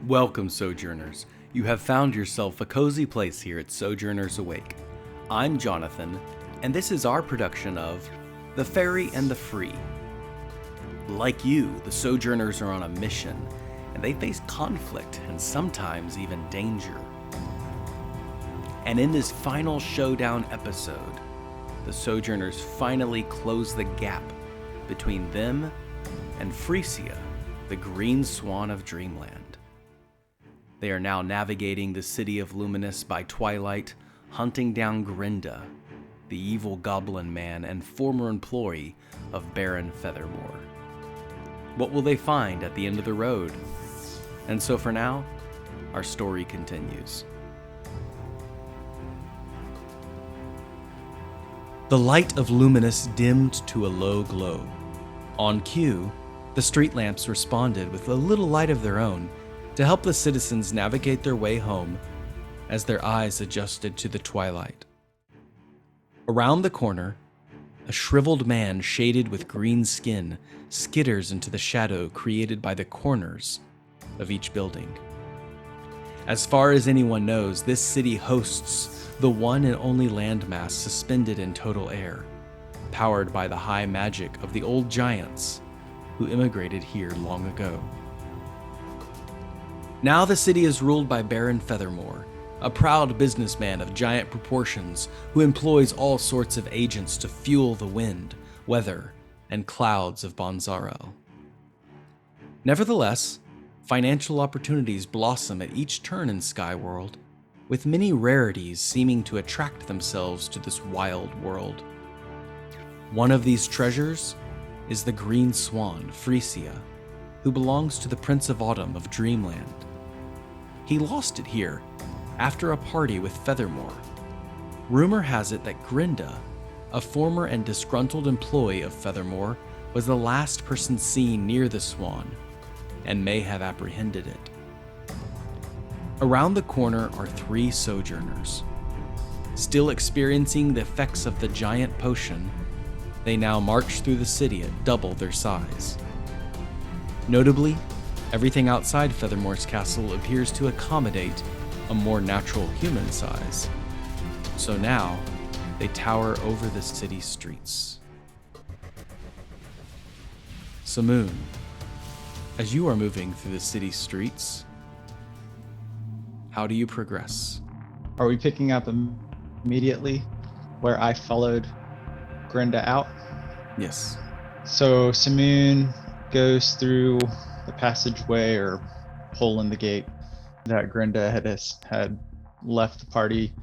Welcome, Sojourners. You have found yourself a cozy place here at Sojourners Awake. I'm Jonathan, and this is our production of The Fairy and the Free. Like you, the Sojourners are on a mission, and they face conflict and sometimes even danger. And in this final showdown episode, the Sojourners finally close the gap between them and Frisia, the green swan of Dreamland. They are now navigating the city of Luminous by twilight, hunting down Grinda, the evil goblin man and former employee of Baron Feathermore. What will they find at the end of the road? And so for now, our story continues. The light of Luminous dimmed to a low glow. On cue, the street lamps responded with a little light of their own to help the citizens navigate their way home as their eyes adjusted to the twilight. Around the corner, a shriveled man shaded with green skin skitters into the shadow created by the corners of each building. As far as anyone knows, this city hosts the one and only landmass suspended in total air, powered by the high magic of the old giants who immigrated here long ago. Now the city is ruled by Baron Feathermore, a proud businessman of giant proportions who employs all sorts of agents to fuel the wind, weather, and clouds of Bonzaro. Nevertheless, financial opportunities blossom at each turn in Skyworld, with many rarities seeming to attract themselves to this wild world. One of these treasures is the green swan, Frisia, who belongs to the Prince of Autumn of Dreamland. He lost it here after a party with Feathermore. Rumor has it that Grinda, a former and disgruntled employee of Feathermore, was the last person seen near the swan and may have apprehended it. Around the corner are three Sojourners. Still experiencing the effects of the giant potion, they now march through the city at double their size. Notably, everything outside Feathermore's castle appears to accommodate a more natural human size. So now, they tower over the city streets. Samoon, as you are moving through the city streets, how do you progress? Are we picking up immediately where I followed Grinda out? Yes. So Samoon goes through the passageway or hole in the gate that Grinda had left the party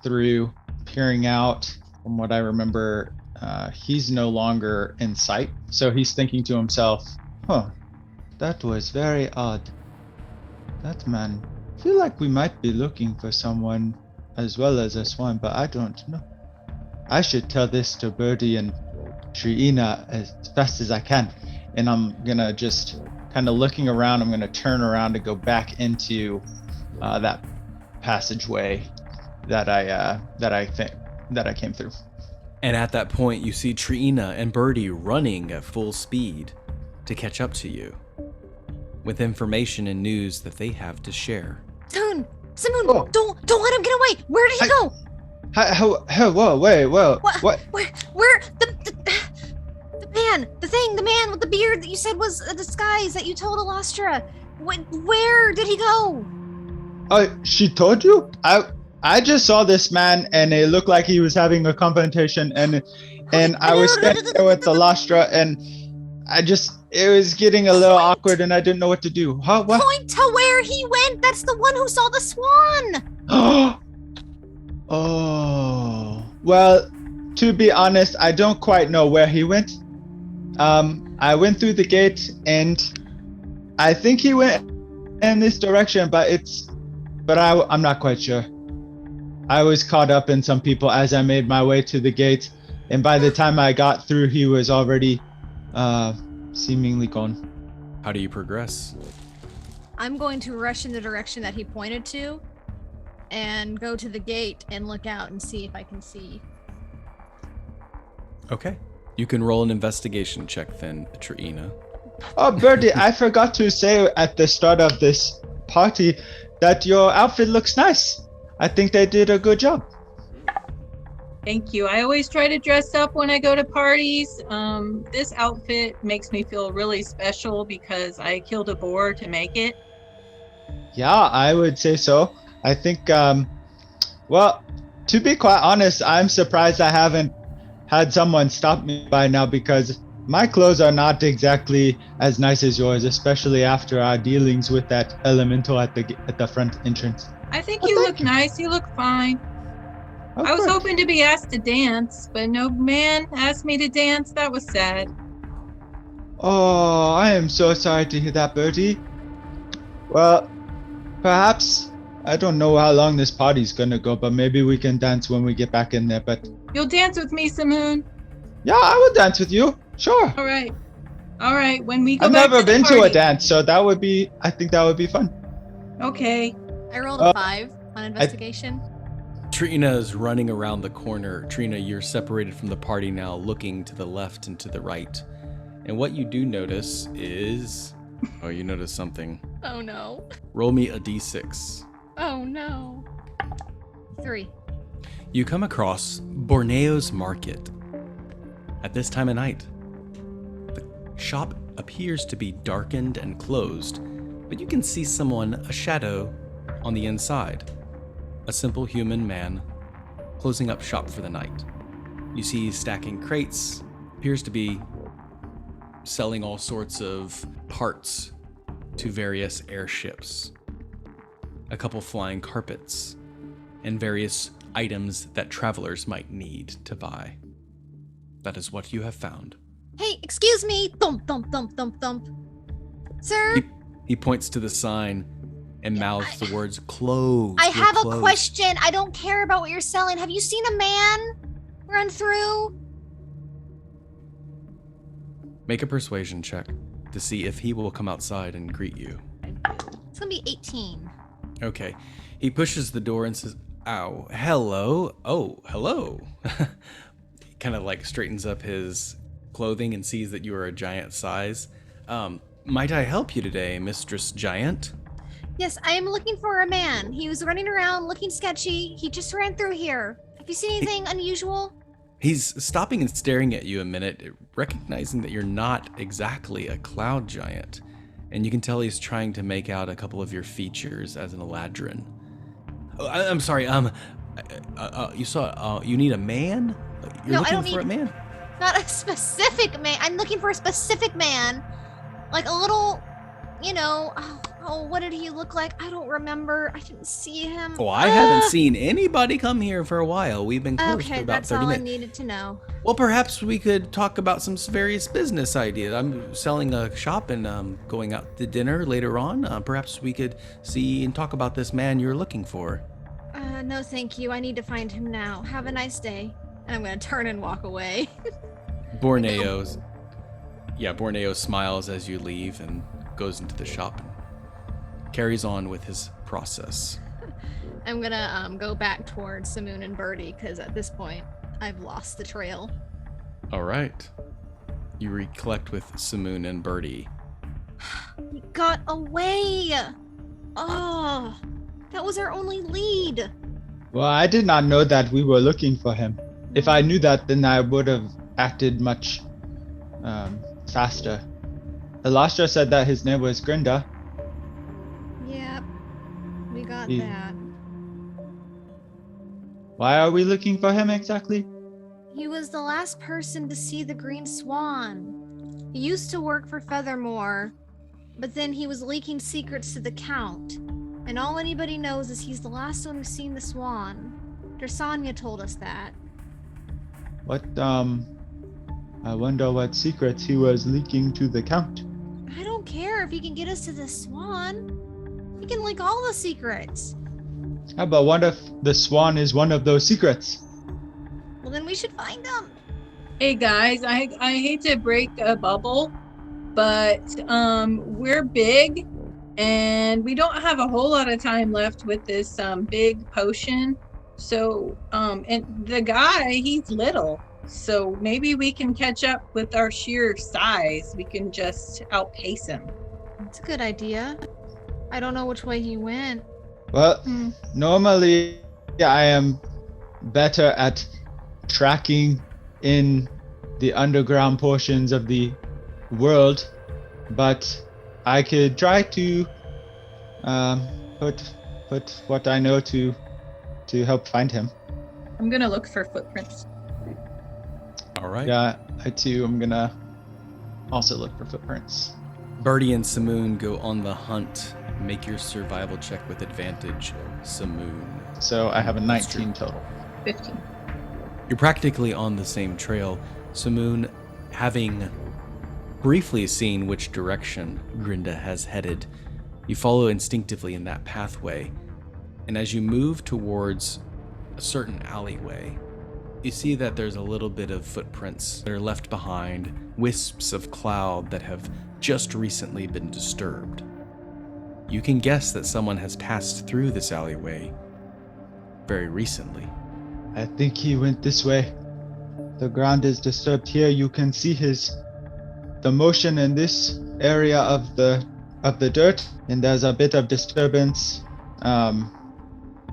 through. Peering out, from what I remember, he's no longer in sight. So he's thinking to himself, that was very odd. That man, I feel like we might be looking for someone as well as a swan, but I don't know. I should tell this to Bertie and Triyina as fast as I can. And I'm gonna just kind of looking around, I'm gonna turn around to go back into that passageway that I came through. And at that point, you see Triyina and Bertie running at full speed to catch up to you, with information and news that they have to share. Samoon, don't let him get away. Where did he go? Whoa, wait, whoa, what? Where the man with the beard that you said was a disguise that you told Elastra. Where did he go? She told you? I just saw this man and it looked like he was having a confrontation and I was standing there with Elastra and it was getting a little awkward and I didn't know what to do. What? Point to where he went. That's the one who saw the swan. Oh, well, to be honest, I don't quite know where he went. I went through the gate and I think he went in this direction, but I'm not quite sure. I was caught up in some people as I made my way to the gate, and by the time I got through, he was already seemingly gone. How do you progress? I'm going to rush in the direction that he pointed to and go to the gate and look out and see if I can see. Okay. You can roll an investigation check then, Triyina. Oh, Bertie, I forgot to say at the start of this party that your outfit looks nice. I think they did a good job. Thank you. I always try to dress up when I go to parties. This outfit makes me feel really special because I killed a boar to make it. Yeah, I would say so. I think, well, to be quite honest, I'm surprised I haven't had someone stop me by now because my clothes are not exactly as nice as yours, especially after our dealings with that elemental at the front entrance. I think Well, you thank look nice. You look fine. Of I was course. hoping to be asked to dance, but no man asked me to dance. That was sad. Oh, I am so sorry to hear that, Bertie. Well, perhaps I don't know how long this party's gonna go, but maybe we can dance when we get back in there. But You'll dance with me, Samoon? yeah, I will dance with you. Sure. All right. All right. When we go I've back never to the been to a party. dance, so I think that would be fun. Okay. I rolled a 5 on investigation. Triyina is running around the corner. Triyina, you're separated from the party now, looking to the left and to the right. And what you do notice is... Oh, you notice something. Oh no. Roll me a d6. Oh no. 3. You come across Borneo's Market. At this time of night, the shop appears to be darkened and closed, but you can see someone, a shadow, on the inside. A simple human man closing up shop for the night. You see stacking crates, appears to be selling all sorts of parts to various airships. A couple flying carpets, and various items that travelers might need to buy. That is what you have found. Hey, excuse me. Thump, thump, thump, thump, thump. Sir, He points to the sign and mouths the words closed. I We're have a closed." question. I don't care about what you're selling. Have you seen a man run through? Make a persuasion check to see if he will come outside and greet you. It's gonna be 18. Okay. He pushes the door and says, "Ow, hello. Oh, hello." He kind of like straightens up his clothing and sees that you are a giant size. Might I help you today, Mistress Giant? Yes, I am looking for a man. He was running around looking sketchy. He just ran through here. Have you seen anything unusual? He's stopping and staring at you a minute, recognizing that you're not exactly a cloud giant. And you can tell he's trying to make out a couple of your features as an Eladrin. Oh, I'm sorry, you saw, you need a man? You're No, I looking don't for a need- man? Not a specific man. I'm looking for a specific man. Like a little, what did he look like? I don't remember. I didn't see him. Oh, I haven't seen anybody come here for a while. We've been closed for Okay, about that's 30 all I minutes. needed to know. Well, perhaps we could talk about some various business ideas. I'm selling a shop and going out to dinner later on. Perhaps we could see and talk about this man you're looking for. No, thank you. I need to find him now. Have a nice day. And I'm gonna turn and walk away. Borneo smiles as you leave and goes into the shop and carries on with his process. I'm gonna go back towards Samoon and Bertie because at this point I've lost the trail. All right. You recollect with Samoon and Bertie. He got away. Oh, that was our only lead. Well, I did not know that we were looking for him. If I knew that, then I would have acted much faster. Elastra said that his name was Grinda. Yep, we got He- that. Why are we looking for him exactly? He was the last person to see the green swan. He used to work for Feathermore, but then he was leaking secrets to the Count. And all anybody knows is he's the last one who's seen the swan. Dersanya told us that. What, I wonder what secrets he was leaking to the Count. I don't care if he can get us to the swan. He can leak all the secrets. How about what if the swan is one of those secrets? Well, then we should find him. Hey guys, I hate to break a bubble, but we're big and we don't have a whole lot of time left with this big potion. So and the guy, he's little. So maybe we can catch up with our sheer size. We can just outpace him. That's a good idea. I don't know which way he went. Well, normally I am better at tracking in the underground portions of the world, but I could try to put what I know to help find him. I'm gonna look for footprints. All right. Yeah, I too am gonna also look for footprints. Bertie and Samoon go on the hunt. Make your survival check with advantage, Samoon. So I have a That's 19 total. 15. You're practically on the same trail, Samoon, having briefly seen which direction Grinda has headed. You follow instinctively in that pathway, and as you move towards a certain alleyway, you see that there's a little bit of footprints that are left behind, wisps of cloud that have just recently been disturbed. You can guess that someone has passed through this alleyway very recently. I think he went this way. The ground is disturbed here. You can see the motion in this area of the dirt, and there's a bit of disturbance.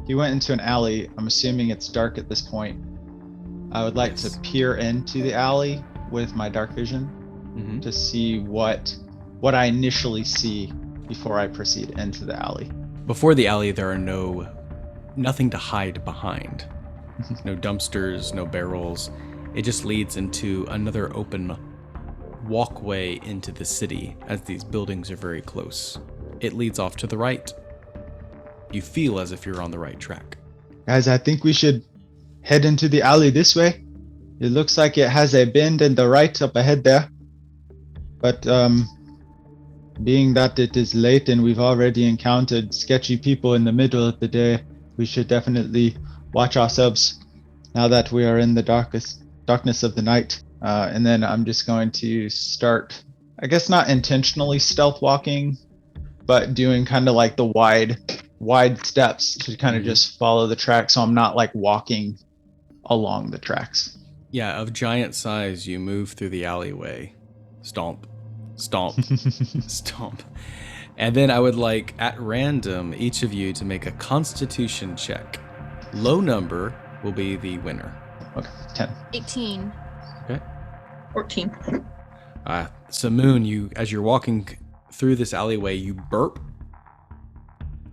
He went into an alley. I'm assuming it's dark at this point. I would like to peer into the alley with my dark vision to see what I initially see before I proceed into the alley. Before the alley, there are nothing to hide behind. No dumpsters, no barrels. It just leads into another open walkway into the city, as these buildings are very close. It leads off to the right. You feel as if you're on the right track. Guys, I think we should head into the alley this way. It looks like it has a bend in the right up ahead there. But being that it is late and we've already encountered sketchy people in the middle of the day, we should definitely watch ourselves now that we are in the darkness of the night. And then I'm just going to start, I guess not intentionally stealth walking, but doing kind of like the wide steps to kind of just follow the track, so I'm not like walking along the tracks. Yeah, of giant size, you move through the alleyway. Stomp, stomp, stomp. And then I would like, at random, each of you to make a constitution check. Low number will be the winner. Okay, 10. 18. Okay. 14. Samoon, as you're walking through this alleyway, you burp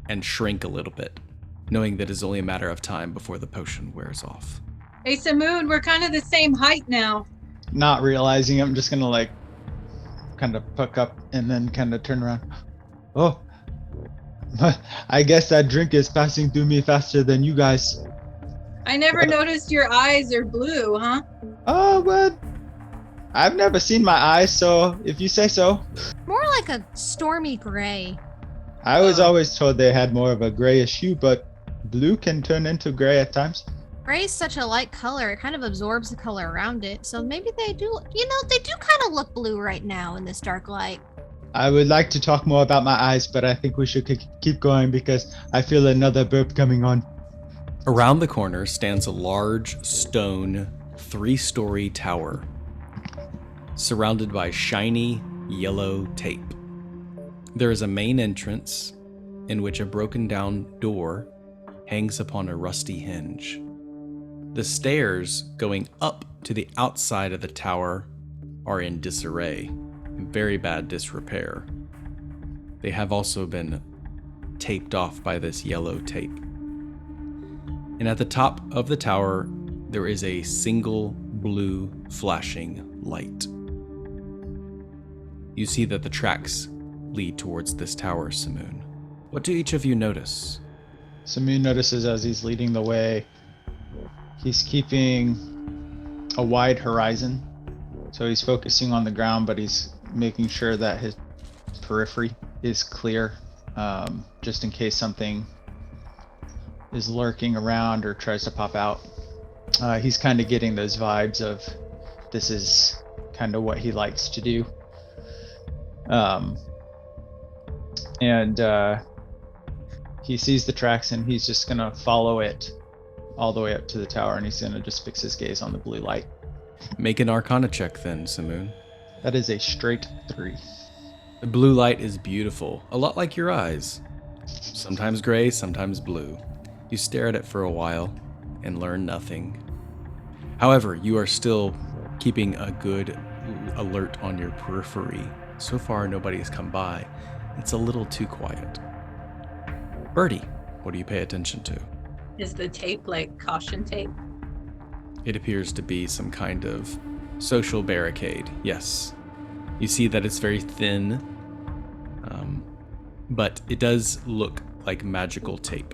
and shrink a little bit, knowing that it's only a matter of time before the potion wears off. Hey, Samoon, we're kind of the same height now. Not realizing it, I'm just gonna like kind of puck up and then kind of turn around. Oh, I guess that drink is passing through me faster than you guys. I never noticed your eyes are blue, huh? Oh, well, I've never seen my eyes, so if you say so. More like a stormy gray. I was always told they had more of a grayish hue, but blue can turn into gray at times. Gray is such a light color, it kind of absorbs the color around it. So maybe they do kind of look blue right now in this dark light. I would like to talk more about my eyes, but I think we should keep going because I feel another burp coming on. Around the corner stands a large stone 3-story tower, surrounded by shiny yellow tape. There is a main entrance in which a broken down door hangs upon a rusty hinge. The stairs going up to the outside of the tower are in disarray, in very bad disrepair. They have also been taped off by this yellow tape. And at the top of the tower, there is a single blue flashing light. You see that the tracks lead towards this tower, Samoon. What do each of you notice? Samoon notices as he's leading the way, he's keeping a wide horizon. So he's focusing on the ground, but he's making sure that his periphery is clear, just in case something is lurking around or tries to pop out. He's kind of getting those vibes of this is kind of what he likes to do. And he sees the tracks and he's just gonna follow it all the way up to the tower, and he's gonna just fix his gaze on the blue light. Make an Arcana check then, Samoon. That is a straight 3. The blue light is beautiful, a lot like your eyes. Sometimes gray, sometimes blue. You stare at it for a while and learn nothing. However, you are still keeping a good alert on your periphery. So far, nobody has come by. It's a little too quiet. Bertie, what do you pay attention to? Is the tape like caution tape? It appears to be some kind of social barricade, yes. You see that it's very thin, but it does look like magical tape.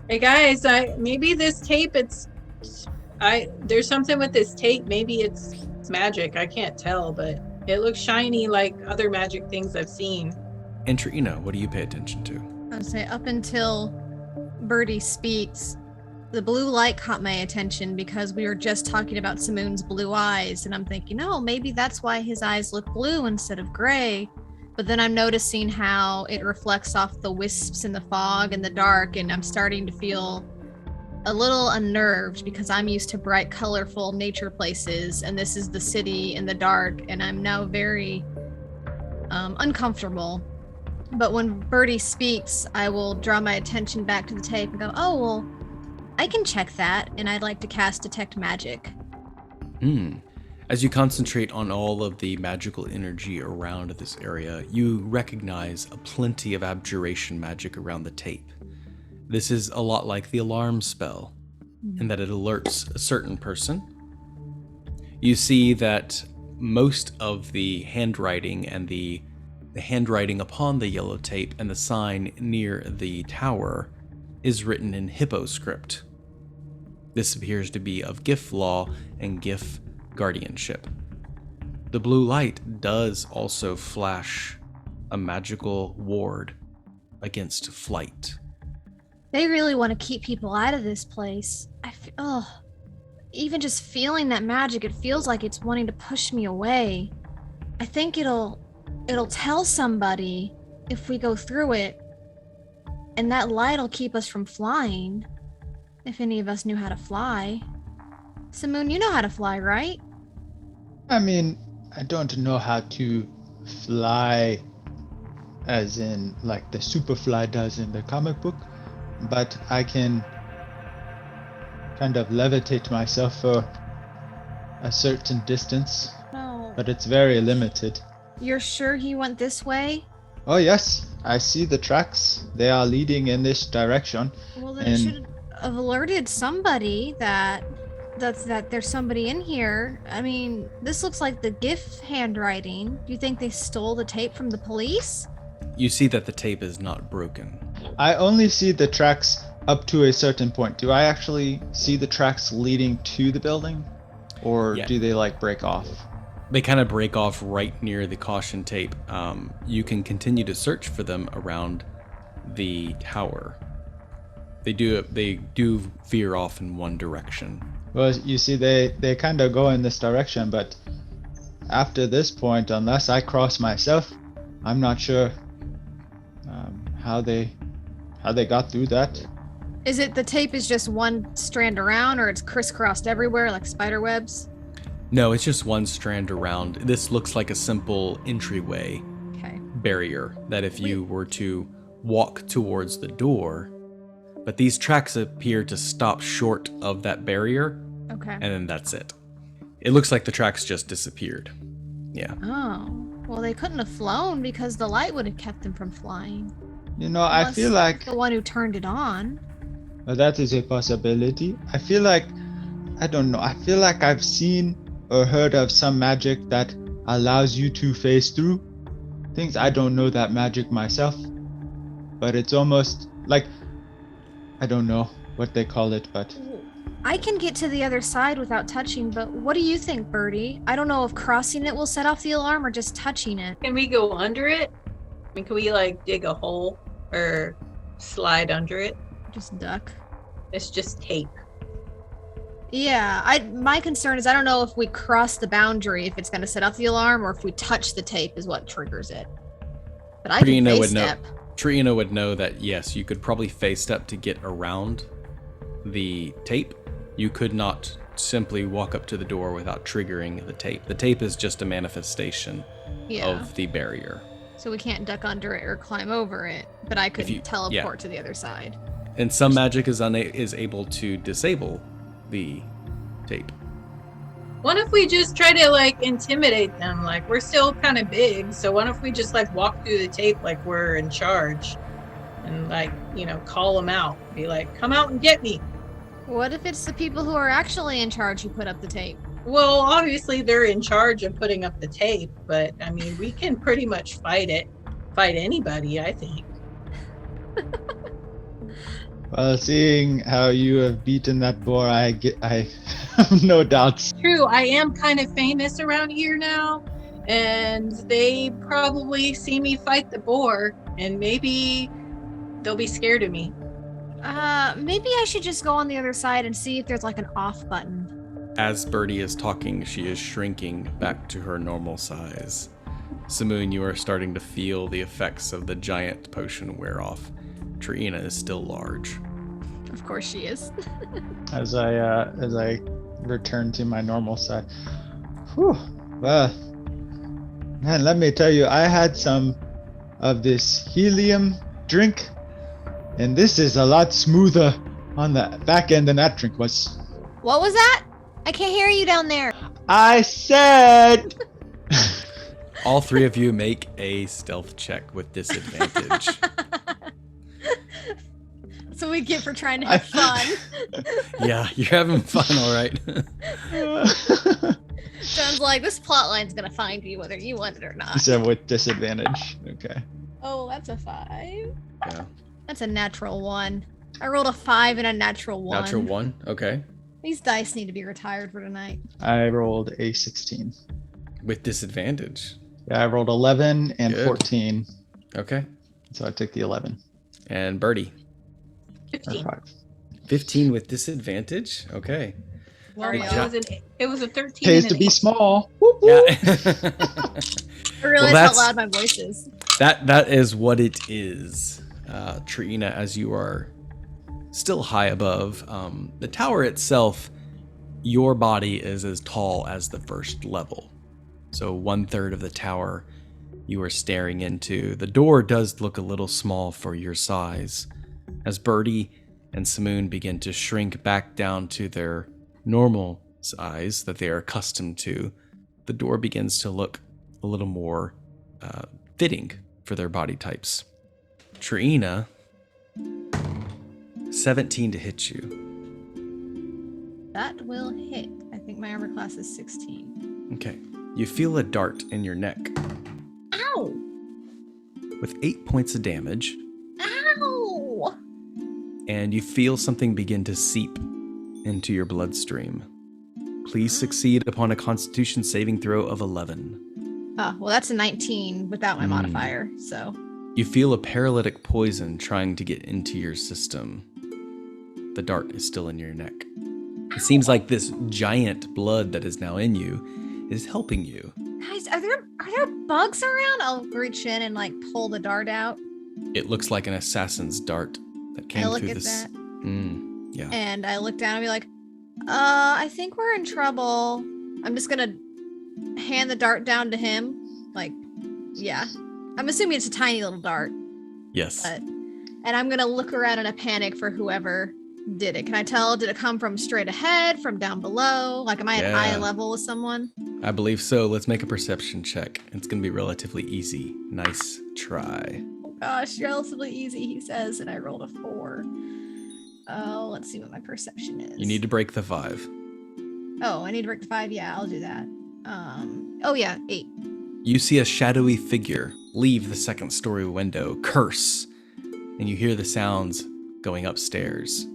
Hey guys, maybe this tape, there's something with this tape. Maybe it's magic. I can't tell, but it looks shiny like other magic things I've seen. And Triyina, what do you pay attention to? I would say up until Bertie speaks, the blue light caught my attention because we were just talking about Samoon's blue eyes, and I'm thinking, oh, maybe that's why his eyes look blue instead of gray. But then I'm noticing how it reflects off the wisps in the fog and the dark, and I'm starting to feel a little unnerved because I'm used to bright, colorful nature places, and this is the city in the dark, and I'm now very uncomfortable. But when Bertie speaks, I will draw my attention back to the tape and go, oh, well, I can check that, and I'd like to cast Detect Magic. As you concentrate on all of the magical energy around this area, you recognize a plenty of abjuration magic around the tape. This is a lot like the alarm spell, in that it alerts a certain person. You see that most of the handwriting and the handwriting upon the yellow tape and the sign near the tower is written in Hippo script. This appears to be of Gif law and Gif guardianship. The blue light does also flash a magical ward against flight. They really want to keep people out of this place. Even just feeling that magic, it feels like it's wanting to push me away. I think it'll tell somebody if we go through it, and that light'll keep us from flying. If any of us knew how to fly. Samoon, you know how to fly, right? I mean, I don't know how to fly as in like the Superfly does in the comic book, but I can kind of levitate myself for a certain distance, No. but it's very limited. You're sure he went this way? Oh yes, I see the tracks. They are leading in this direction. Well, then it should have alerted somebody that there's somebody in here. I mean, this looks like the GIF handwriting. Do you think they stole the tape from the police? You see that the tape is not broken. I only see the tracks up to a certain point. Do I actually see the tracks leading to the building? Or Yeah. do they like break off? They kind of break off right near the caution tape. You can continue to search for them around the tower. They do veer off in one direction. Well, you see, they kind of go in this direction, but after this point, unless I cross myself, I'm not sure how they got through that. Is it the tape is just one strand around, or it's crisscrossed everywhere like spider webs? No, it's just one strand around. This looks like a simple entryway Okay. barrier that if you were to walk towards the door, but these tracks appear to stop short of that barrier, Okay. and then that's it. It looks like the tracks just disappeared. Yeah. Oh. Well, they couldn't have flown because the light would have kept them from flying. You know, I Unless feel like the one who turned it on. that is a possibility. I feel like, I don't know, I feel like I've seen or heard of some magic that allows you to phase through things. I don't know that magic myself, but it's almost like, I don't know what they call it, but I can get to the other side without touching, but what do you think, Bertie? I don't know if crossing it will set off the alarm or just touching it. Can we go under it? I mean, can we like dig a hole or slide under it? Just duck. It's just tape. Yeah, my concern is I don't know if we cross the boundary, if it's going to set off the alarm, or if we touch the tape is what triggers it. But I can Triyina face would know. step. Triyina would know that yes, you could probably face step to get around the tape. You could not simply walk up to the door without triggering the tape. The tape is just a manifestation of the barrier. So we can't duck under it or climb over it, but I could teleport to the other side. And some magic is able to disable the tape. What if we just try to like intimidate them? Like we're still kind of big, so what if we just like walk through the tape like we're in charge, and like call them out, be like, "Come out and get me." What if it's the people who are actually in charge who put up the tape? Well, obviously they're in charge of putting up the tape, but I mean we can pretty much fight anybody, I think. Well, seeing how you have beaten that boar, I have no doubts. True, I am kind of famous around here now, and they probably see me fight the boar, and maybe they'll be scared of me. Maybe I should just go on the other side and see if there's like an off button. As Bertie is talking, she is shrinking back to her normal size. Samoon, you are starting to feel the effects of the giant potion wear off. Triyina is still large. Of course she is. As I return to my normal size. Whew. Well, man, let me tell you, I had some of this helium drink, and this is a lot smoother on the back end than that drink was. What was that? I can't hear you down there. I said... All three of you make a stealth check with disadvantage. That's what we get for trying to have fun. Yeah, you're having fun, all right. John's like, this plot line's gonna find you whether you want it or not. So with disadvantage. Okay. Oh, that's a 5. Yeah. That's a natural 1. I rolled a 5 and a natural 1. Natural 1, okay. These dice need to be retired for tonight. I rolled a 16. With disadvantage. Yeah, I rolled 11 and Good. 14. Okay. So I took the 11. And Bertie. 15. 15 with disadvantage? Okay. Well, Good it was a 13. Pays and to an be 8. small. Yeah. I realize how loud my voice is. That is what it is. Triyina, as you are still high above, the tower itself, your body is as tall as the first level. So 1/3 of the tower you are staring into. The door does look a little small for your size. As Bertie and Samoon begin to shrink back down to their normal size that they are accustomed to, the door begins to look a little more fitting for their body types. Triyina, 17 to hit you. That will hit. I think my armor class is 16. Okay. You feel a dart in your neck Ow! with 8 points of damage, Ow! and you feel something begin to seep into your bloodstream. Please succeed upon a Constitution saving throw of 11. Oh, well, that's a 19 without my modifier, so. You feel a paralytic poison trying to get into your system. The dart is still in your neck. It seems like this giant blood that is now in you is helping you. Guys, are there bugs around? I'll reach in and like pull the dart out. It looks like an assassin's dart that came I look through at this. that. Yeah. And I look down and be like, I think we're in trouble. I'm just gonna hand the dart down to him. Like, yeah. I'm assuming it's a tiny little dart. Yes. And I'm gonna look around in a panic for whoever did it. Can I tell? Did it come from straight ahead, from down below? Like, am I at eye level with someone? I believe so. Let's make a perception check. It's going to be relatively easy. Nice try. Oh gosh, relatively easy, he says, and I rolled a 4. Oh, let's see what my perception is. You need to break the 5. Oh, I need to break the 5? Yeah, I'll do that. Oh yeah, 8. You see a shadowy figure leave the second story window, curse, and you hear the sounds going upstairs.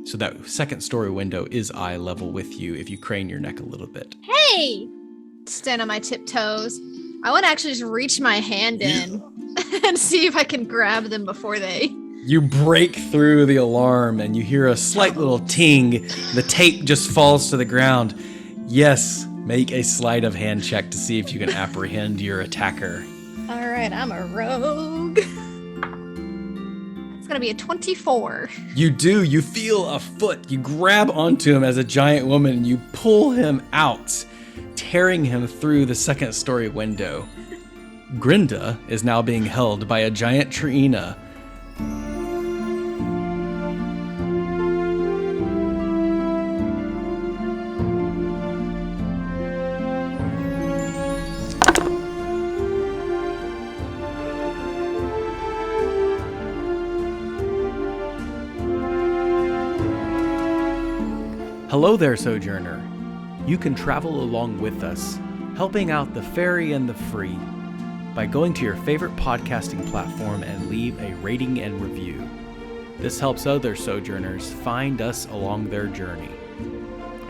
So that second story window is eye level with you if you crane your neck a little bit. Hey! Stand on my tiptoes. I want to actually just reach my hand in and see if I can grab them before they... You break through the alarm and you hear a slight little ting. The tape just falls to the ground. Yes, make a sleight of hand check to see if you can apprehend your attacker. All right, I'm a rogue. It's gonna be a 24. You do. You feel a foot. You grab onto him as a giant woman and you pull him out, tearing him through the second story window. Grinda is now being held by a giant Triyina. Hello there, Sojourner. You can travel along with us, helping out the fairy and the free, by going to your favorite podcasting platform and leave a rating and review. This helps other Sojourners find us along their journey.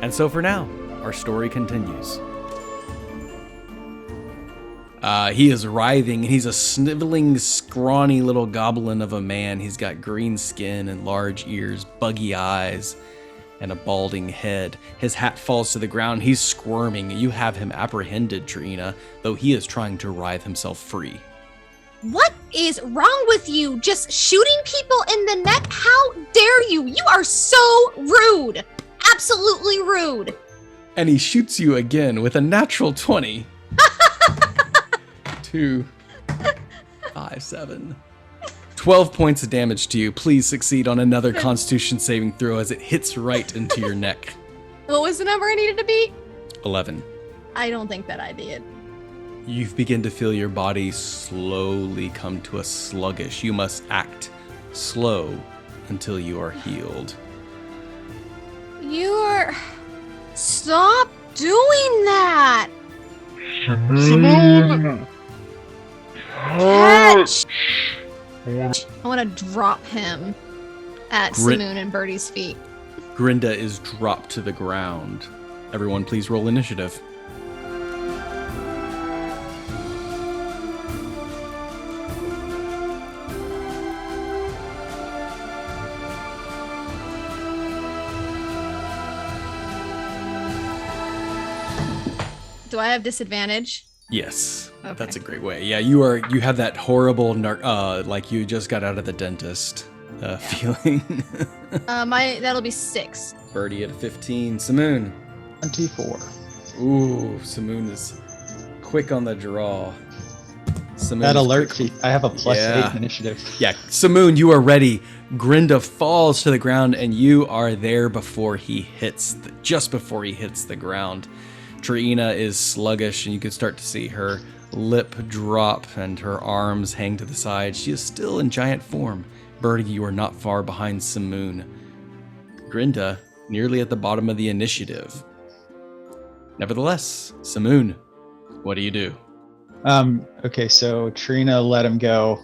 And so for now, our story continues. He is writhing, and he's a sniveling, scrawny little goblin of a man. He's got green skin and large ears, buggy eyes, and a balding head. His hat falls to the ground. He's squirming. You have him apprehended, Triyina, though he is trying to writhe himself free. What is wrong with you? Just shooting people in the neck? How dare you? You are so rude. Absolutely rude. And he shoots you again with a natural 20. 2, 5, 7. 12 points of damage to you. Please succeed on another Constitution saving throw as it hits right into your neck. What was the number I needed to beat? 11. I don't think that I did. You begin to feel your body slowly come to a sluggish. You must act slow until you are healed. You're... Stop doing that! Samoon! Catch! I want to drop him at Samoon and Bertie's feet. Grinda is dropped to the ground. Everyone, please roll initiative. Do I have disadvantage? Yes, Okay. That's a great way. Yeah, you have that horrible, like you just got out of the dentist feeling. That'll be 6. Bertie at 15. Samoon. 24. Ooh, Samoon is quick on the draw. Samoon That is alert quick- feat. I have a +8 Yeah. initiative. Yeah, Samoon, you are ready. Grinda falls to the ground, and you are there before he hits, just before he hits the ground. Triyina is sluggish, and you can start to see her lip drop and her arms hang to the side. She is still in giant form. Bertie, you are not far behind Samoon. Grinda, nearly at the bottom of the initiative. Nevertheless, Samoon, what do you do? Okay, so Triyina let him go,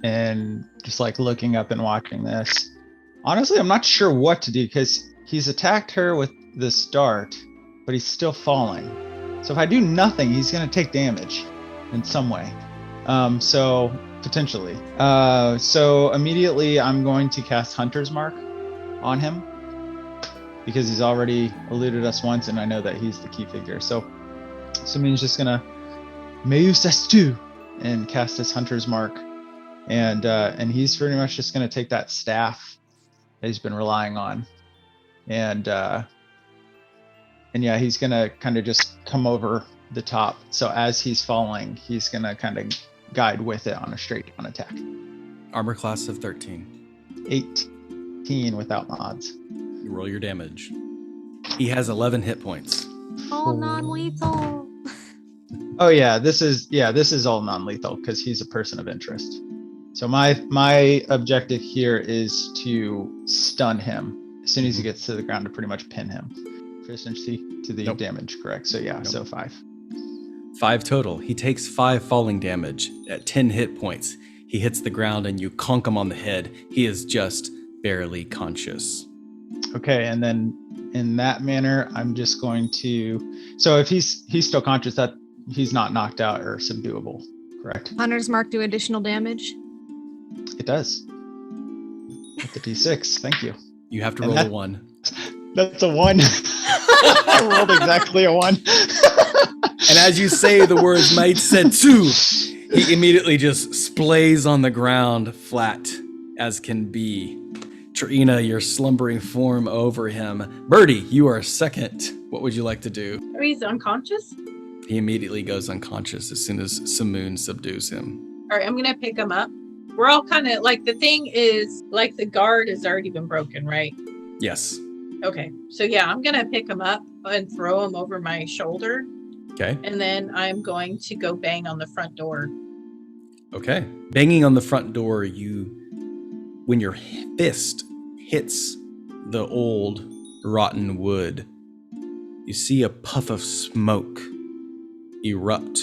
and just like looking up and watching this. Honestly, I'm not sure what to do because he's attacked her with this dart, but he's still falling. So if I do nothing, he's gonna take damage in some way. So potentially. So immediately I'm going to cast Hunter's Mark on him because he's already eluded us once, and I know that he's the key figure. So Samoon's just gonna Meus Estu and cast his Hunter's Mark, and he's pretty much just gonna take that staff that he's been relying on, and yeah, he's gonna kind of just come over the top. So as he's falling, he's gonna kind of guide with it on a straight down attack. Armor class of 13. 18 without mods. You roll your damage. He has 11 hit points. Oh, non-lethal. Oh yeah, this is all non-lethal because he's a person of interest. So my objective here is to stun him as soon as he gets to the ground, to pretty much pin him. Proficiency to the Nope. damage, correct? So yeah, Nope. so 5. 5 total. He takes 5 falling damage at 10 hit points. He hits the ground and you conk him on the head. He is just barely conscious. Okay, and then in that manner, I'm just going to. So if he's still conscious, that he's not knocked out or subduable, correct? Hunter's Mark do additional damage. It does. With the D6, thank you. You have to And roll that- a 1. That's a 1. I rolled exactly a 1. And as you say the words "made sensu," he immediately just splays on the ground flat as can be. Triyina, your slumbering form over him. Bertie, you are second. What would you like to do? Oh, he's unconscious? He immediately goes unconscious as soon as Samoon subdues him. All right, I'm gonna pick him up. We're all kind of like, the thing is, like, the guard has already been broken, right? Yes. Okay, so yeah, I'm gonna pick him up and throw him over my shoulder, Okay. and then I'm going to go bang on the front door. Okay. Banging on the front door, when your fist hits the old rotten wood, you see a puff of smoke erupt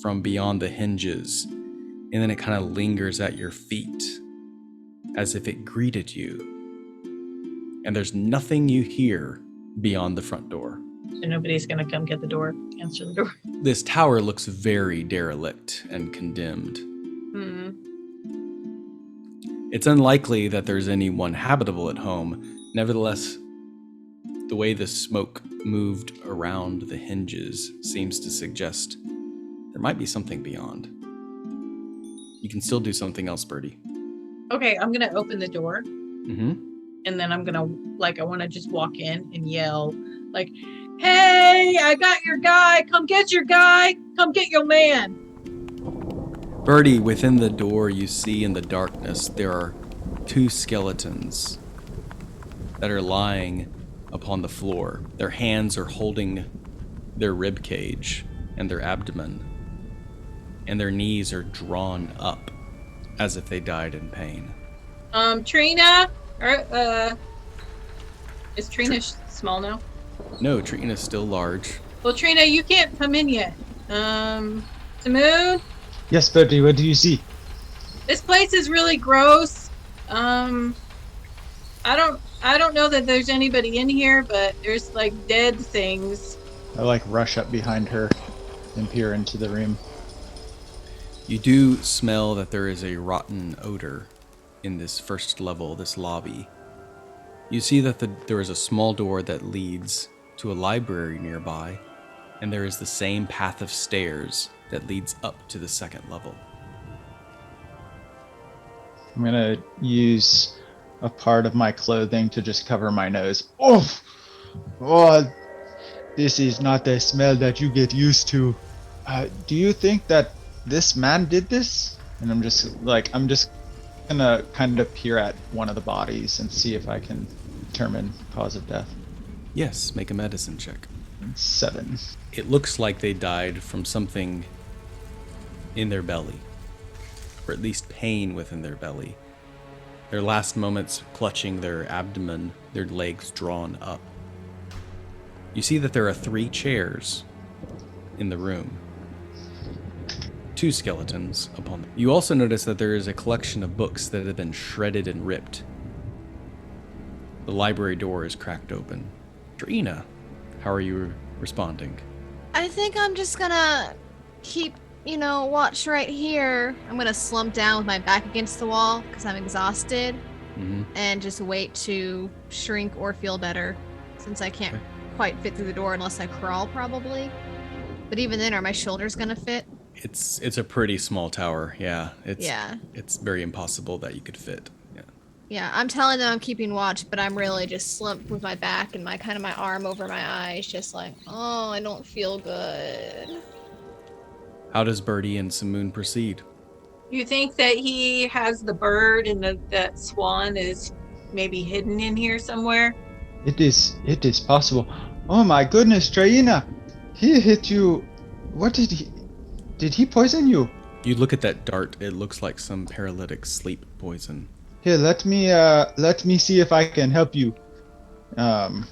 from beyond the hinges, and then it kind of lingers at your feet as if it greeted you. And there's nothing you hear beyond the front door. So nobody's gonna come get the door, answer the door. This tower looks very derelict and condemned. Hmm. It's unlikely that there's anyone habitable at home. Nevertheless, the way the smoke moved around the hinges seems to suggest there might be something beyond. You can still do something else, Bertie. Okay, I'm gonna open the door, Mm-hmm. and then I'm gonna, like, I want to just walk in and yell, like, "Hey, I got your guy! Come get your guy! Come get your man!" Bertie, within the door, you see in the darkness there are two skeletons that are lying upon the floor. Their hands are holding their rib cage and their abdomen, and their knees are drawn up as if they died in pain. Triyina, is Triyina small now? No, Triyina's still large. Well, Triyina, you can't come in yet. Samoon, Yes, Bertie, what do you see? this place is really gross. I don't know that there's anybody in here, but there's like dead things. I rush up behind her and peer into the room. You do smell that there is a rotten odor in this first level, this lobby. You see that there is a small door that leads to a library nearby, and there is the same path of stairs that leads up to the second level. I'm gonna use a part of my clothing to just cover my nose. Oh, this is not the smell that you get used to. Do you think that this man did this? And I'm just gonna kind of peer at one of the bodies and see if I can determine cause of death. Yes, make a medicine check. 7. It looks like they died from something in their belly, or at least pain within their belly. Their last moments clutching their abdomen, their legs drawn up. You see that there are 3 chairs in the room. 2 skeletons upon them. You also notice that there is a collection of books that have been shredded and ripped. The library door is cracked open. Triyina, how are you responding? I think I'm just gonna keep, watch right here. I'm gonna slump down with my back against the wall because I'm exhausted, and just wait to shrink or feel better, since I can't quite fit through the door unless I crawl, probably. But even then, are my shoulders gonna fit? It's a pretty small tower, yeah. Yeah. It's very impossible that you could fit. Yeah, I'm telling them I'm keeping watch, but I'm really just slumped with my back and my arm over my eyes, just like, oh, I don't feel good. How does Bertie and Samoon proceed? You think that he has the bird and that swan is maybe hidden in here somewhere? It is possible. Oh my goodness, Triyina! He hit you. What did he poison you? You look at that dart, it looks like some paralytic sleep poison. Here, let me see if I can help you. And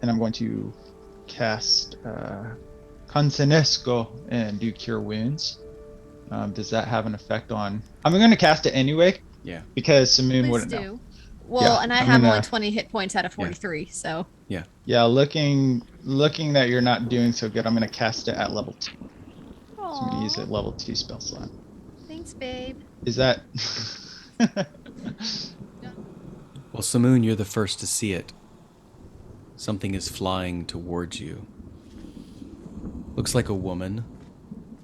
I'm going to cast Consenesco and do Cure Wounds. Does that have an effect on? I'm going to cast it anyway. Yeah. Because Samoon Please wouldn't do. know. Well, Yeah, and I I'm have gonna- only 20 hit points out of 43, so. Yeah. Yeah, looking that you're not doing so good, I'm going to cast it at level 2. So I'm going to use a level 2 spell slot. Thanks, babe. Is that? Well, Samoon, you're the first to see it. Something is flying towards you. Looks like a woman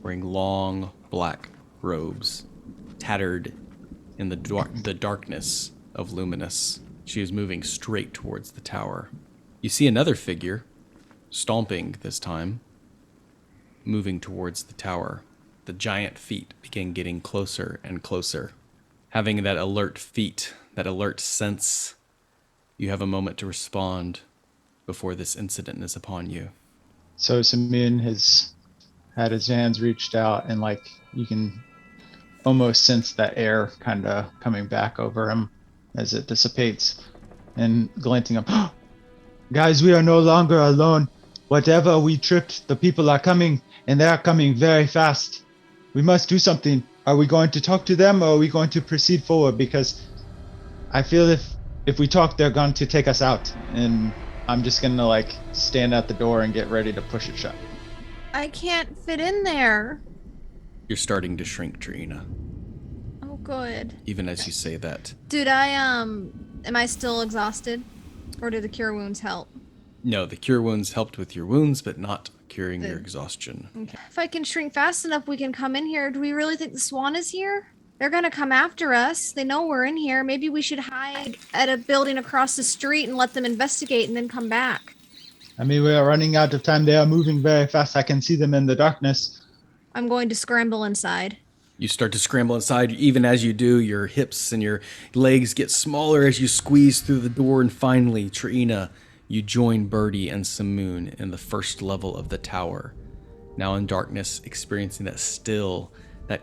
wearing long black robes, tattered in the darkness of Luminous. She is moving straight towards the tower. You see another figure, stomping this time, moving towards the tower. The giant feet begin getting closer and closer. Having that alert feet, that alert sense, you have a moment to respond before this incident is upon you. So Samoon has had his hands reached out, and like you can almost sense that air kind of coming back over him as it dissipates, and glinting up. Guys, we are no longer alone. Whatever we tripped, the people are coming, and they are coming very fast. We must do something. Are we going to talk to them, or are we going to proceed forward? Because I feel if we talk, they're going to take us out. And I'm just going to like stand at the door and get ready to push it shut. I can't fit in there. You're starting to shrink, Triyina, Oh, good. even as you say that. Dude, am I still exhausted? Or do the cure wounds help? No, the cure wounds helped with your wounds, but not curing your exhaustion. Okay. If I can shrink fast enough, we can come in here. Do we really think the swan is here? They're gonna come after us. They know we're in here. Maybe we should hide at a building across the street and let them investigate and then come back. I mean, we are running out of time. They are moving very fast. I can see them in the darkness. I'm going to scramble inside. You start to scramble inside. Even as you do, your hips and your legs get smaller as you squeeze through the door. And finally, Triyina, you join Bertie and Samoon in the first level of the tower. Now in darkness, experiencing that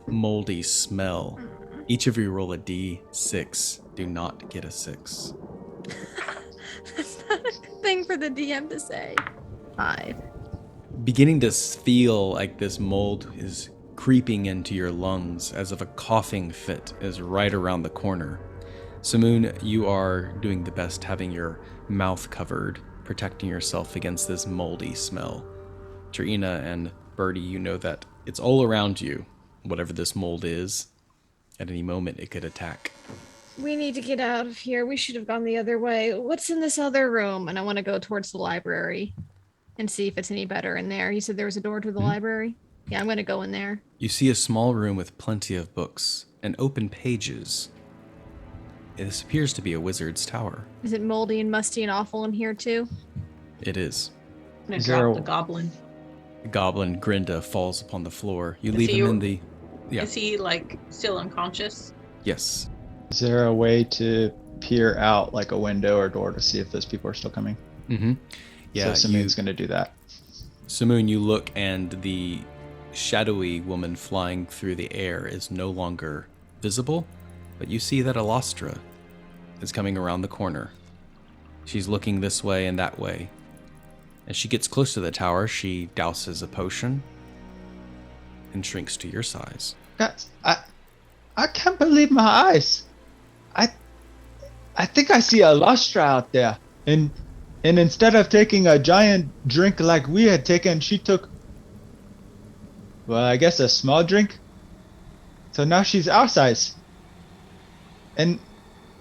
moldy smell. Each of you roll a d6. Do not get a 6. That's not a good thing for the DM to say. 5. Beginning to feel like this mold is creeping into your lungs as if a coughing fit is right around the corner. Samoon, you are doing the best having your mouth covered, protecting yourself against this moldy smell. Triyina and Bertie, you know that it's all around you. Whatever this mold is, at any moment it could attack. We need to get out of here. We should have gone the other way. What's in this other room? And I want to go towards the library and see if it's any better in there. You said there was a door to the library? Yeah, I'm going to go in there. You see a small room with plenty of books and open pages. This appears to be a wizard's tower. Is it moldy and musty and awful in here too? It is. I'm gonna drop the goblin. The goblin, Grinda, falls upon the floor. You leave him in the... Yeah. Is he like still unconscious? Yes. Is there a way to peer out like a window or door to see if those people are still coming? Mm-hmm. Yeah. So Samoon's going to do that. Samoon, you look and the shadowy woman flying through the air is no longer visible, but you see that Elastra is coming around the corner. She's looking this way and that way. As she gets close to the tower, she douses a potion and shrinks to your size. Guys, I can't believe my eyes. I think I see a Lustra out there. And instead of taking a giant drink like we had taken, she took, well, I guess a small drink. So now she's our size. And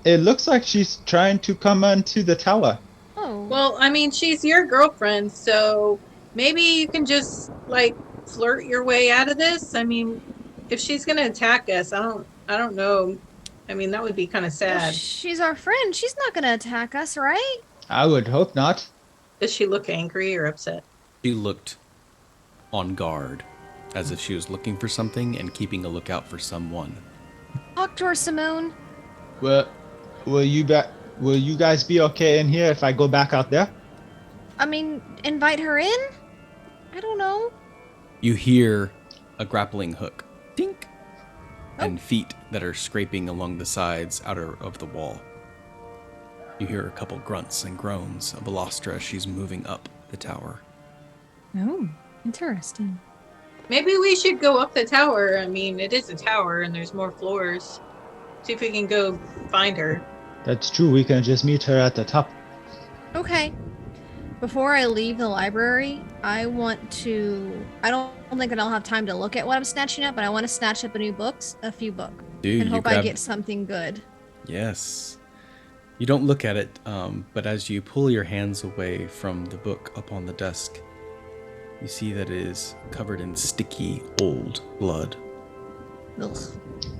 it looks like she's trying to come onto the tower. Oh. Well, I mean, she's your girlfriend, so maybe you can just like flirt your way out of this. I mean, if she's gonna attack us, I don't know. I mean, that would be kind of sad. Well, she's our friend. She's not going to attack us, right? I would hope not. Does she look angry or upset? She looked on guard, as if she was looking for something and keeping a lookout for someone. Talk to her, Samoon. Well, will you guys be okay in here if I go back out there? I mean, invite her in? I don't know. You hear a grappling hook, dink, and feet that are scraping along the sides out of the wall. You hear a couple grunts and groans of Elastra as she's moving up the tower. Oh, interesting. Maybe we should go up the tower. I mean, it is a tower and there's more floors. See if we can go find her. That's true. We can just meet her at the top. Okay. Before I leave the library, I don't think that I'll have time to look at what I'm snatching up, but I want to snatch up a few books. And hope I get something good. Yes. You don't look at it, but as you pull your hands away from the book up on the desk, you see that it is covered in sticky, old blood. Ugh.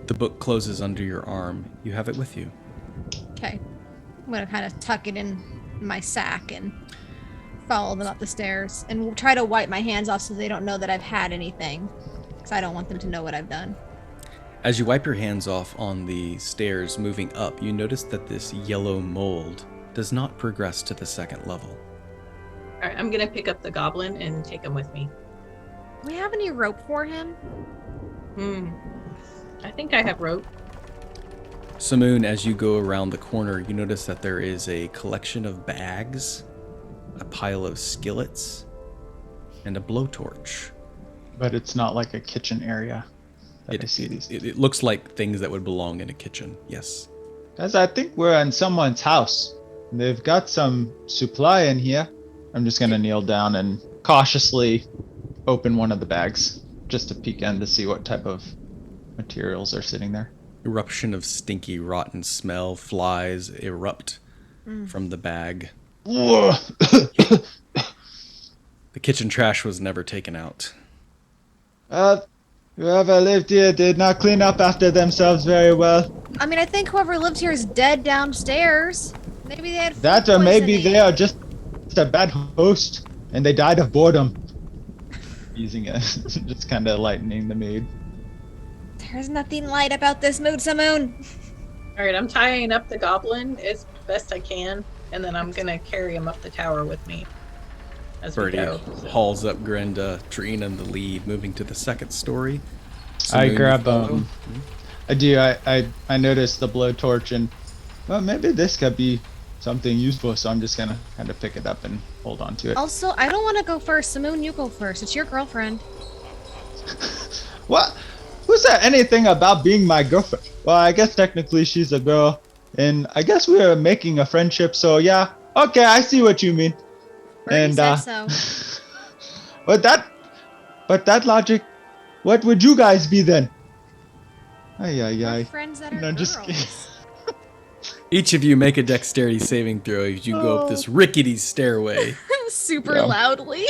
The book closes under your arm. You have it with you. Okay. I'm gonna kind of tuck it in my sack and follow them up the stairs and we'll try to wipe my hands off so they don't know that I've had anything. Because I don't want them to know what I've done. As you wipe your hands off on the stairs moving up, you notice that this yellow mold does not progress to the second level. All right, I'm gonna pick up the goblin and take him with me. Do we have any rope for him? I think I have rope. Samoon, as you go around the corner, you notice that there is a collection of bags, a pile of skillets, and a blowtorch. But it's not like a kitchen area that I see these. It looks like things that would belong in a kitchen, yes. Guys, I think we're in someone's house. They've got some supply in here. I'm just going to kneel down and cautiously open one of the bags just to peek in to see what type of materials are sitting there. Eruption of stinky, rotten smell. Flies erupt from the bag. The kitchen trash was never taken out. Whoever lived here did not clean up after themselves very well. I mean, I think whoever lived here is dead downstairs. Maybe they had food That or maybe poisoning. they are just a bad host and they died of boredom. Using it, just kind of lightening the mood. There's nothing light about this mood, Samoon. All right, I'm tying up the goblin as best I can, and then I'm gonna carry him up the tower with me as Bertie we go. hauls up Grinda, Triyina in the lead, moving to the second story. I Samoon, grab you follow? I do. I noticed the blowtorch and well, maybe this could be something useful. So I'm just gonna kind of pick it up and hold on to it. Also, I don't want to go first. Samoon, you go first. It's your girlfriend. What? Who said anything about being my girlfriend? Well, I guess technically she's a girl, and I guess we are making a friendship. So yeah, okay, I see what you mean. Bertie said so. But that logic, what would you guys be then? Ay. We're friends that are No, just girls. kidding. Each of you make a dexterity saving throw as you go up this rickety stairway. Super Yeah. loudly.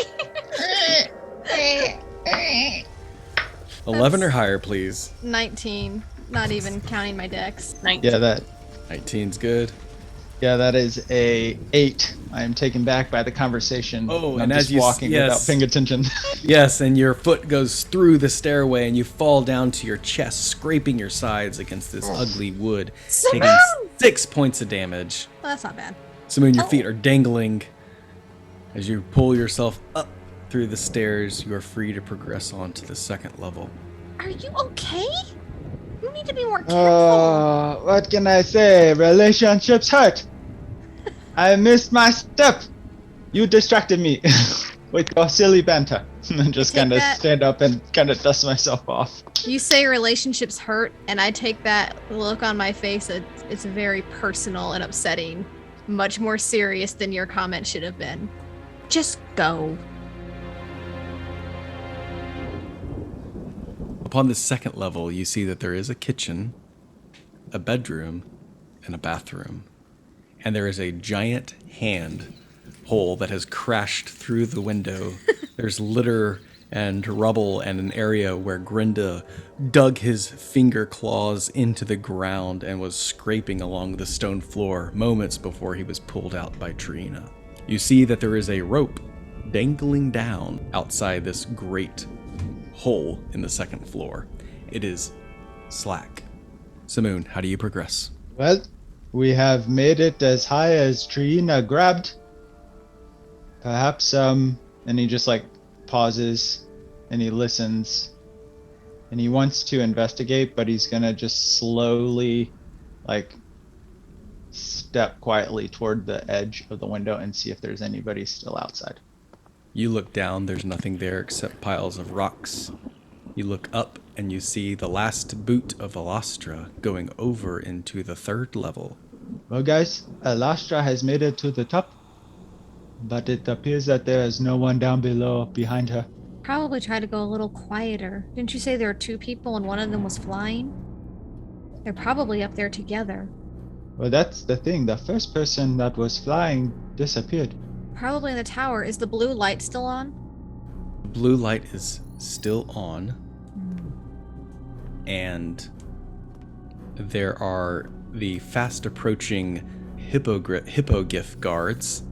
11 or higher, please. 19. Not even counting my dex. 19. Yeah, that 19's good. that is a 8. I am taken back by the conversation. Oh, I'm and just as you walking without yes. paying attention. Yes, and your foot goes through the stairway and you fall down to your chest, scraping your sides against this ugly wood, taking Samoon! 6 points of damage. Well, that's not bad. Samoon, your feet are dangling. As you pull yourself up through the stairs, you are free to progress on to the second level. Are you okay? You need to be more careful. What can I say? Relationships hurt. I missed my step. You distracted me with your silly banter. And just take kind of that- stand up and kind of dust myself off. You say relationships hurt, and I take that look on my face. It's very personal and upsetting. Much more serious than your comment should have been. Just go. Upon the second level, you see that there is a kitchen, a bedroom, and a bathroom. And there is a giant hand hole that has crashed through the window. There's litter and rubble and an area where Grinda dug his finger claws into the ground and was scraping along the stone floor moments before he was pulled out by Triyina. You see that there is a rope dangling down outside this great hole in the second floor. It is slack. Samoon, how do you progress? Well, we have made it as high as Triyina grabbed. Perhaps, and he just like pauses and he listens and he wants to investigate, but he's gonna just slowly like step quietly toward the edge of the window and see if there's anybody still outside. You look down, there's nothing there except piles of rocks. You look up and you see the last boot of Alastra going over into the third level. Well, guys, Alastra has made it to the top, but it appears that there is no one down below behind her. Probably try to go a little quieter. Didn't you say there were 2 people and one of them was flying? They're probably up there together. Well, that's the thing. The first person that was flying disappeared. Probably in the tower. Is the blue light still on? The blue light is still on, and there are the fast approaching hippogriff guards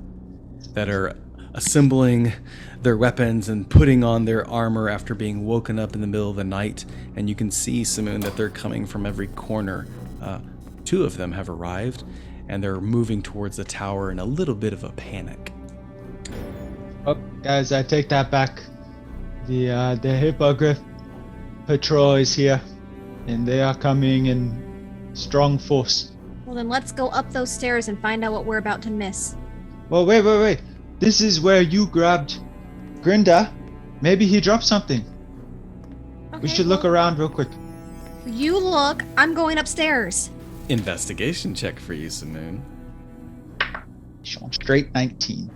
that are assembling their weapons and putting on their armor after being woken up in the middle of the night. And you can see, Samoon, that they're coming from every corner. 2 of them have arrived, and they're moving towards the tower in a little bit of a panic. Oh, guys, I take that back. The hippogriff patrol is here, and they are coming in strong force. Well, then let's go up those stairs and find out what we're about to miss. Well, wait. This is where you grabbed Grinda. Maybe he dropped something. Okay, We should look around real quick. You look. I'm going upstairs. Investigation check for you, Samoon. Showing straight 19.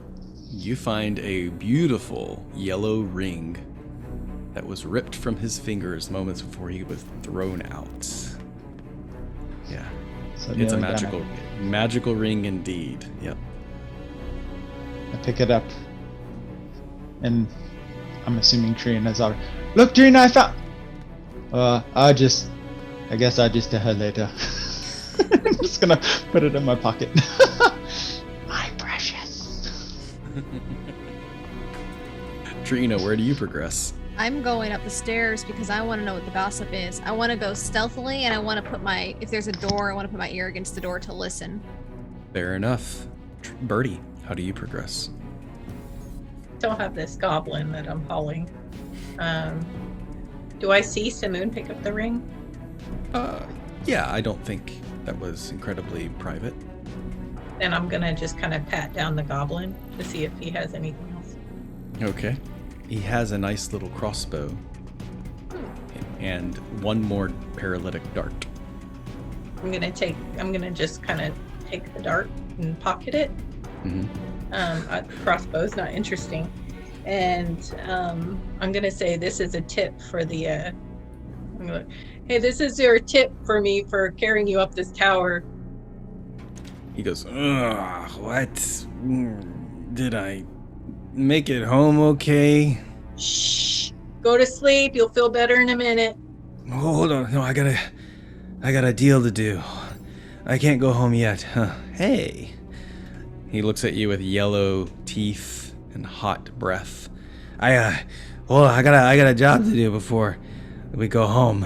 You find a beautiful yellow ring that was ripped from his fingers moments before he was thrown out. Yeah, So it's a kneeling down, magical ring indeed. Yep. I pick it up. And I'm assuming Triyina's already. Look, Triyina, I found. I guess I'll just tell her later. I'm just gonna put it in my pocket. My precious. Triyina, where do you progress? I'm going up the stairs because I want to know what the gossip is. I want to go stealthily, and I want to put if there's a door, I want to put my ear against the door to listen. Fair enough. Bertie, how do you progress? Still have this goblin that I'm hauling. Do I see Samoon pick up the ring? Yeah, I don't think that was incredibly private. Then I'm gonna just kind of pat down the goblin to see if he has anything else. Okay. He has a nice little crossbow and one more paralytic dart. I'm gonna just kind of take the dart and pocket it. Crossbow's not interesting. And I'm gonna say this is a tip for the hey, this is your tip for me for carrying you up this tower. He goes, ugh, what? Did I make it home okay? Shh. Go to sleep. You'll feel better in a minute. Hold on. No, I got a deal to do. I can't go home yet. Huh. Hey. He looks at you with yellow teeth and hot breath. I got a job to do before we go home.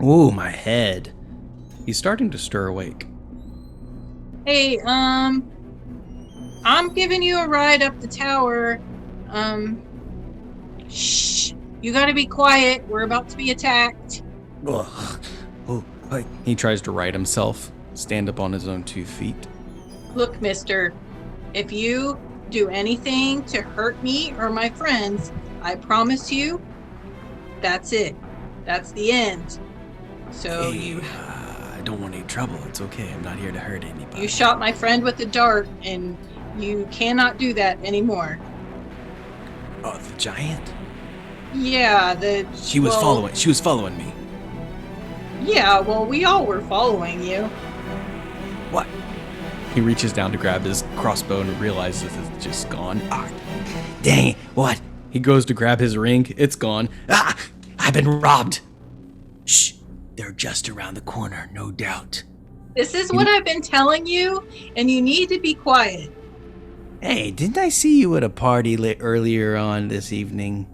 Ooh, my head. He's starting to stir awake. Hey, I'm giving you a ride up the tower. Shh. You gotta be quiet. We're about to be attacked. Ugh. Oh, he tries to right himself, stand up on his own 2 feet. Look, mister, if you do anything to hurt me or my friends, I promise you, that's it. That's the end. So Hey, I don't want any trouble. It's okay. I'm not here to hurt anybody. you shot my friend with a dart, and you cannot do that anymore. Oh, the giant? Yeah, She was following me. Yeah, well, we all were following you. What? He reaches down to grab his crossbow and realizes it's just gone. Ah, dang it. What? He goes to grab his ring. It's gone. Ah, I've been robbed. Shh. They're just around the corner, no doubt. This is what I've been telling you, and you need to be quiet. Hey, didn't I see you at a party earlier on this evening?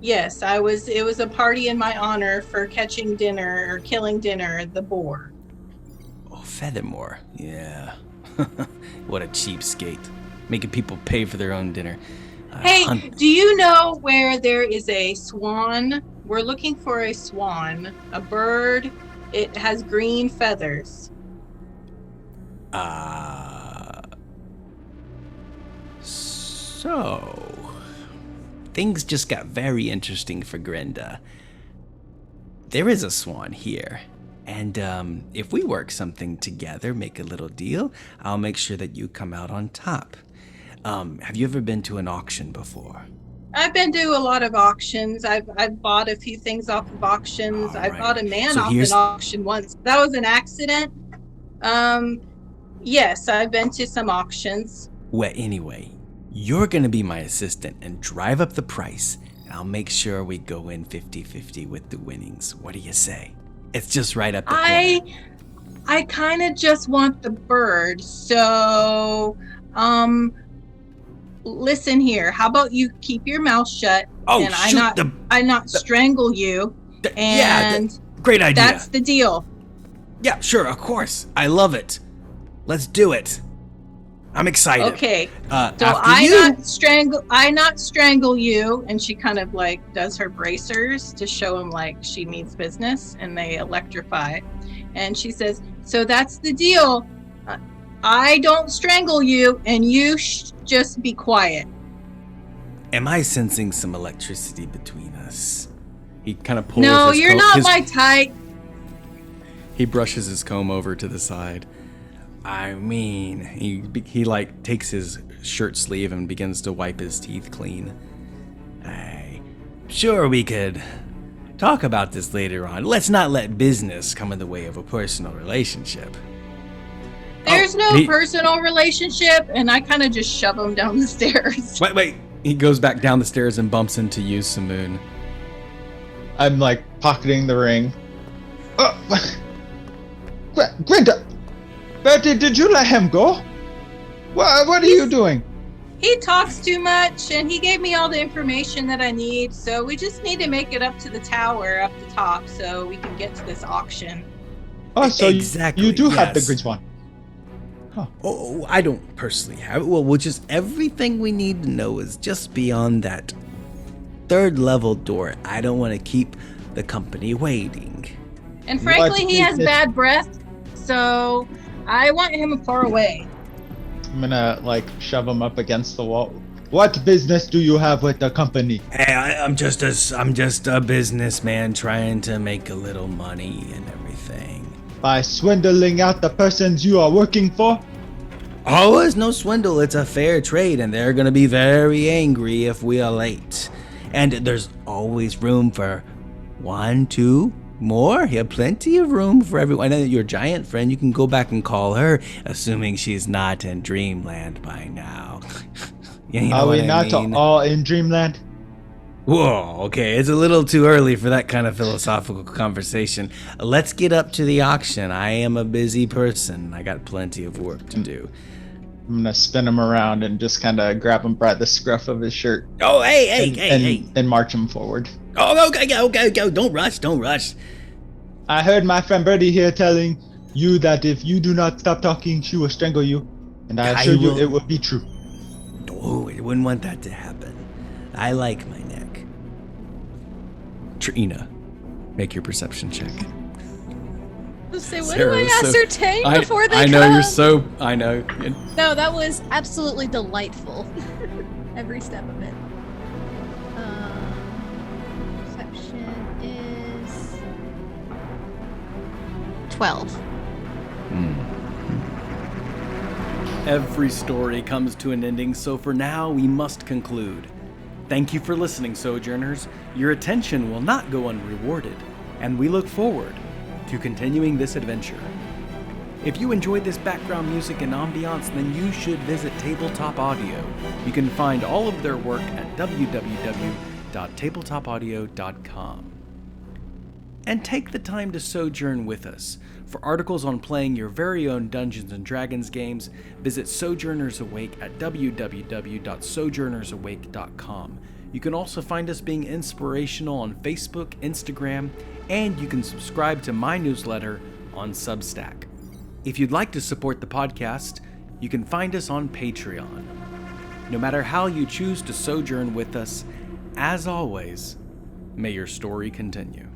Yes, it was a party in my honor for catching dinner or killing dinner, the boar. Oh, Feathermore. Yeah. What a cheapskate. Making people pay for their own dinner. Hey, do you know where there is a swan? We're looking for a swan, a bird. It has green feathers. So, things just got very interesting for Grinda. There is a swan here, and if we work something together, make a little deal, I'll make sure that you come out on top. Have you ever been to an auction before? I've been to a lot of auctions. I've bought a few things off of auctions. I bought a man off an auction once. That was an accident. Yes, I've been to some auctions. Well, anyway, you're gonna be my assistant and drive up the price. I'll make sure we go in 50-50 with the winnings. What do you say? It's just right up the corner. I kind of just want the bird. So, listen here. How about you keep your mouth shut? Oh, and shoot, I not strangle you. Great idea. That's the deal. Yeah, sure, of course. I love it. Let's do it. I'm excited. Okay. So after I not strangle you, and she kind of like does her bracers to show him like she means business, and they electrify. And she says, "So that's the deal. I don't strangle you, and you just be quiet." Am I sensing some electricity between us? He kind of pulls. No, you're not my type. He brushes his comb over to the side. I mean, he like takes his shirt sleeve and begins to wipe his teeth clean. Sure, we could talk about this later on. Let's not let business come in the way of a personal relationship. There's no personal relationship, and I kind of just shove him down the stairs. Wait. He goes back down the stairs and bumps into you, Samoon. I'm like pocketing the ring. Grinda! Bertie, did you let him go? What are you doing? He talks too much, and he gave me all the information that I need, so we just need to make it up to the tower up the top so we can get to this auction. Oh, so exactly, you do have the green swan. Huh. Oh, I don't personally have it. Well, everything we need to know is just beyond that third level door. I don't want to keep the company waiting. And frankly, he has bad breath, so I want him far away. I'm gonna like shove him up against the wall. What business do you have with the company? Hey, I'm just a businessman trying to make a little money and everything. By swindling out the persons you are working for? Oh, it's no swindle. It's a fair trade, and they're gonna be very angry if we are late. And there's always room for 1, 2 more. You have plenty of room for everyone. And your giant friend, you can go back and call her, assuming she's not in Dreamland by now. You know are we what not I mean? all in Dreamland? Whoa, okay, it's a little too early for that kind of philosophical conversation. Let's get up to the auction. I am a busy person. I got plenty of work to do. I'm gonna spin him around and just kind of grab him by the scruff of his shirt. Oh, hey. And march him forward. Oh, okay, go. Don't rush. I heard my friend Bertie here telling you that if you do not stop talking, she will strangle you. And I assure you it will be true. Oh, I wouldn't want that to happen. I like my neck. Triyina, make your perception check. Let's say, what do I ascertain before they I come? I know. No, that was absolutely delightful. Every step of it. Perception is 12. Every story comes to an ending, so for now we must conclude. Thank you for listening, Sojourners. Your attention will not go unrewarded, and we look forward to continuing this adventure. If you enjoyed this background music and ambiance, then you should visit Tabletop Audio. You can find all of their work at www.tabletopaudio.com. And take the time to sojourn with us. For articles on playing your very own Dungeons & Dragons games, visit Sojourners Awake at www.sojournersawake.com. You can also find us being inspirational on Facebook, Instagram, and you can subscribe to my newsletter on Substack. If you'd like to support the podcast, you can find us on Patreon. No matter how you choose to sojourn with us, as always, may your story continue.